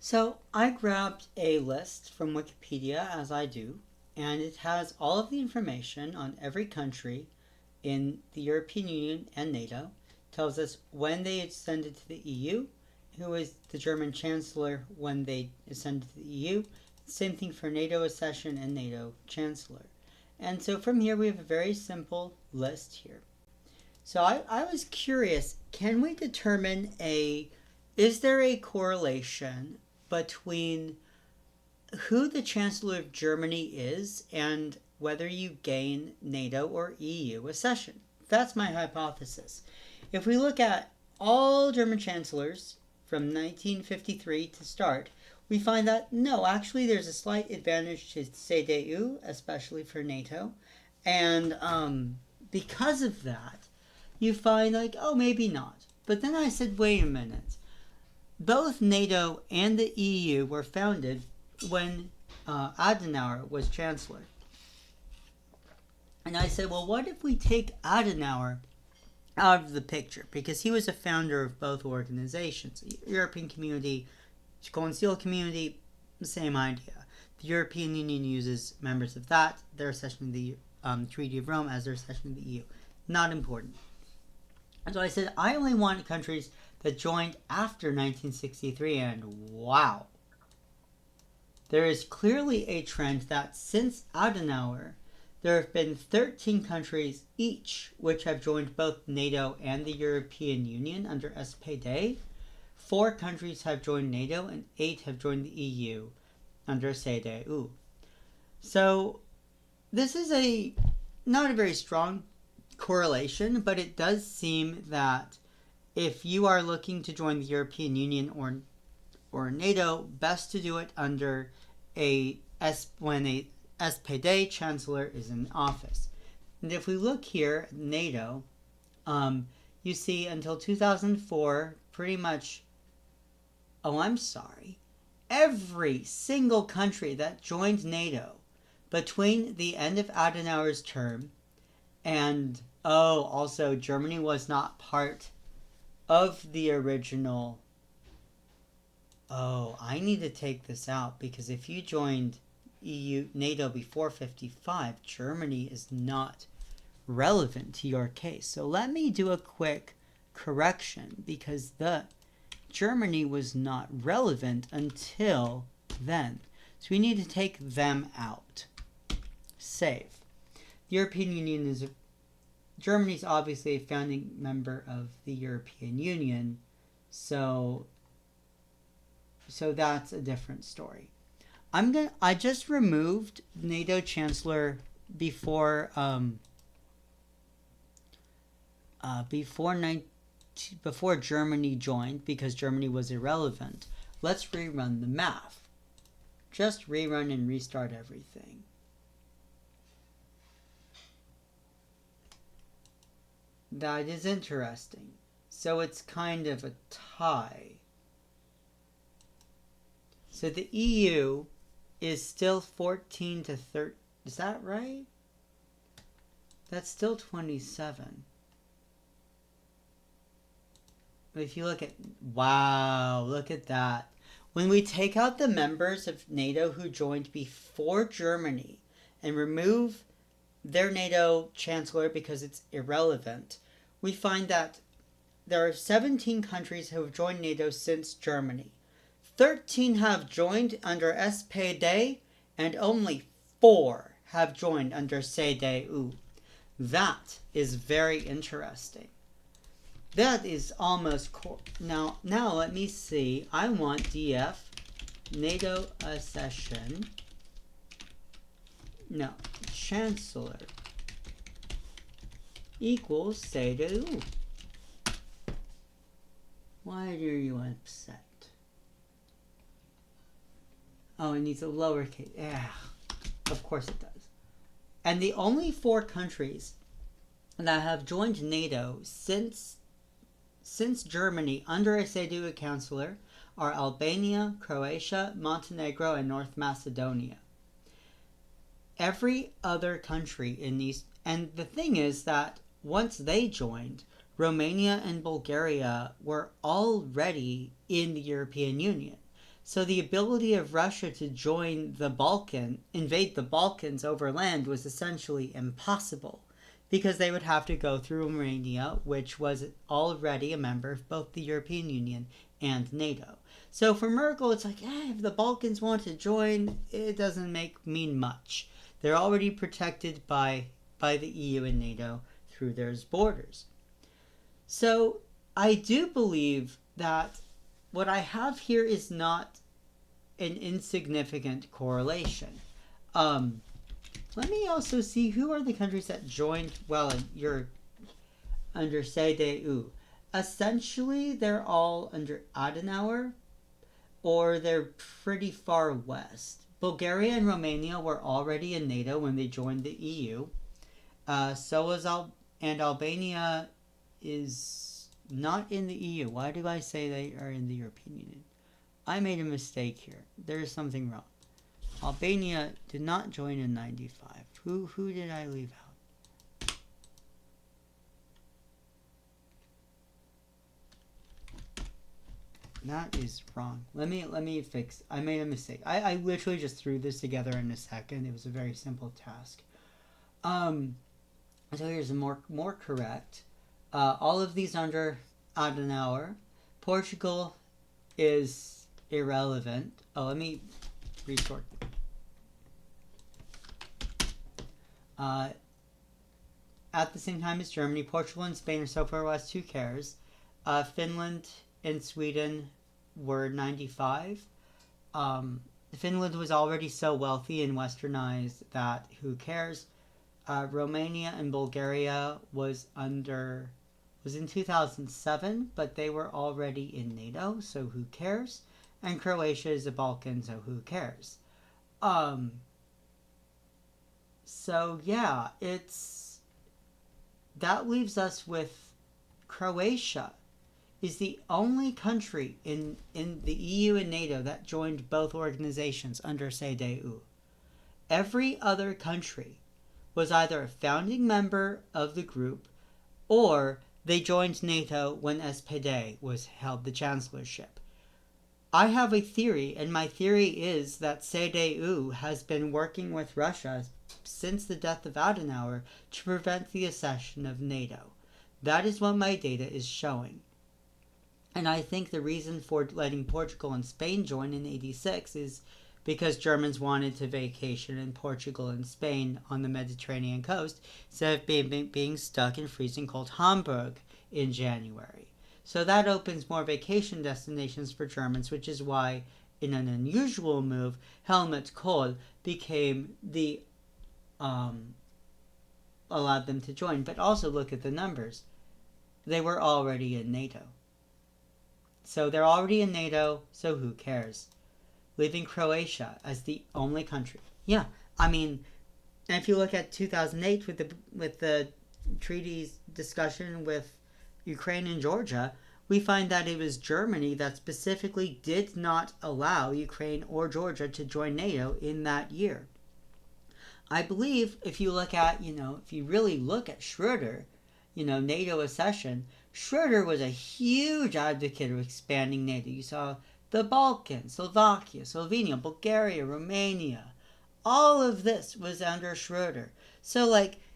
So I grabbed a list from Wikipedia, as I do, and it has all of the information on every country in the European Union and NATO. It tells us when they ascended to the EU, who was the German chancellor when they ascended to the EU. Same thing for NATO accession and NATO chancellor. And so from here we have a very simple list here. So I was curious, can we determine is there a correlation between who the Chancellor of Germany is and whether you gain NATO or EU accession? That's my hypothesis. If we look at all German chancellors from 1953 to start, we find that no, actually there's a slight advantage to CDU, especially for NATO. And because of that, you find like, oh, maybe not. But then I said, wait a minute. Both NATO and the EU were founded when Adenauer was chancellor. And I said, well, what if we take Adenauer out of the picture? Because he was a founder of both organizations. The European Community, Coal and Steel Community, same idea. The European Union uses members of that, their accession to the Treaty of Rome as their accession to the EU. Not important. And so I said, I only want countries that joined after 1963, and wow. There is clearly a trend that since Adenauer, there have been 13 countries each which have joined both NATO and the European Union under SPD. 4 countries have joined NATO and 8 have joined the EU under CDU. So this is not a very strong correlation, but it does seem that if you are looking to join the European Union or NATO, best to do it under when a SPD chancellor is in office. And if we look here at NATO, you see until 2004, pretty much, every single country that joined NATO between the end of Adenauer's term and, also Germany was not part of the original. I need to take this out because if you joined NATO before 55, Germany is not relevant to your case. So let me do a quick correction because Germany was not relevant until then. So we need to take them out. Save. The European Union Germany's obviously a founding member of the European Union, so that's a different story. I just removed NATO Chancellor before Germany joined because Germany was irrelevant. Let's rerun the math. Just rerun and restart everything. That is interesting. So it's kind of a tie. So the EU is still 14 to 13. Is that right? That's still 27. But if you look at, wow, look at that. When we take out the members of NATO who joined before Germany and remove their NATO chancellor because it's irrelevant, we find that there are 17 countries who have joined NATO since Germany. 13 have joined under SPD, and only 4 have joined under CDU. That is very interesting. That is almost now let me see. I want DF NATO accession. No, chancellor equals CDU. Why are you upset? Oh, it needs a lowercase. Yeah, of course it does. And the only 4 countries that have joined NATO since Germany under a CDU chancellor are Albania, Croatia, Montenegro, and North Macedonia. Every other country in these, and the thing is that once they joined, Romania and Bulgaria were already in the European Union. So the ability of Russia to invade the Balkans overland was essentially impossible, because they would have to go through Romania, which was already a member of both the European Union and NATO. So for Merkel, it's like, if the Balkans want to join, it doesn't mean much. They're already protected by the EU and NATO through their borders. So I do believe that what I have here is not an insignificant correlation. Let me also see who are the countries that joined, you're under CDU. Essentially, they're all under Adenauer, or they're pretty far west. Bulgaria and Romania were already in NATO when they joined the EU. And Albania is not in the EU. Why do I say they are in the European Union? I made a mistake here. There is something wrong. Albania did not join in 95. Who did I leave out? That is wrong. Let me fix. I made a mistake. I literally just threw this together in a second. It was a very simple task. So here's a more correct. All of these under Adenauer. Portugal is irrelevant. Oh, let me resort. At the same time as Germany, Portugal and Spain are so far west, who cares? Finland and Sweden were 95. Finland was already so wealthy and westernized that who cares? Romania and Bulgaria was in 2007, but they were already in NATO, so who cares? And Croatia is a Balkan, so who cares? So yeah, that leaves us with Croatia is the only country in the EU and NATO that joined both organizations under CDU. Every other country was either a founding member of the group, or they joined NATO when SPD held the chancellorship. I have a theory, and my theory is that CDU has been working with Russia since the death of Adenauer to prevent the accession of NATO. That is what my data is showing. And I think the reason for letting Portugal and Spain join in 86 is because Germans wanted to vacation in Portugal and Spain on the Mediterranean coast instead of being stuck in freezing cold Hamburg in January. So that opens more vacation destinations for Germans, which is why, in an unusual move, Helmut Kohl became allowed them to join. But also look at the numbers. They were already in NATO. So they're already in NATO, so who cares? Leaving Croatia as the only country. Yeah, I mean, if you look at 2008 with the treaties discussion with Ukraine and Georgia, we find that it was Germany that specifically did not allow Ukraine or Georgia to join NATO in that year. I believe if you really look at Schroeder, NATO accession, Schroeder was a huge advocate of expanding NATO. You saw the Balkans, Slovakia, Slovenia, Bulgaria, Romania. All of this was under Schroeder. So,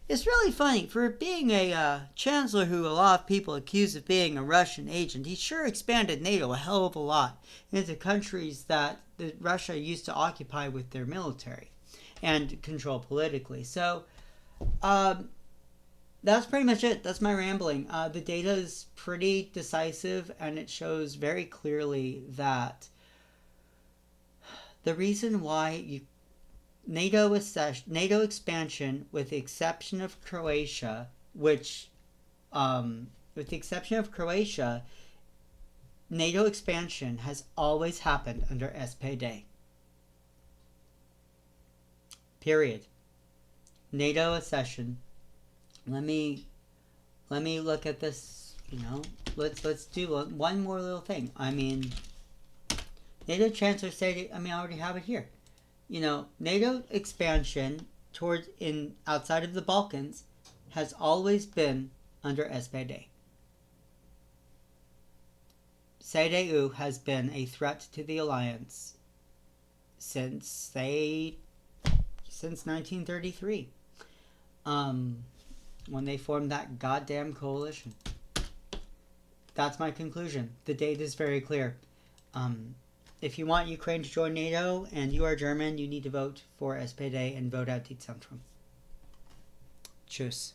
it's really funny. For being a chancellor who a lot of people accuse of being a Russian agent, he sure expanded NATO a hell of a lot into countries that Russia used to occupy with their military and control politically. So, that's pretty much it. That's my rambling. The data is pretty decisive, and it shows very clearly that the reason why NATO expansion, with the exception of Croatia, NATO expansion has always happened under SPD. Period. NATO accession. Let me look at this. Let's do one more little thing. I mean, NATO chancellor said. I already have it here. NATO expansion outside of the Balkans has always been under SPD. CDU has been a threat to the alliance since 1933, when they formed that goddamn coalition. That's my conclusion. The date is very clear. If you want Ukraine to join NATO and you are German, you need to vote for SPD and vote out die Zentrum. Tschüss.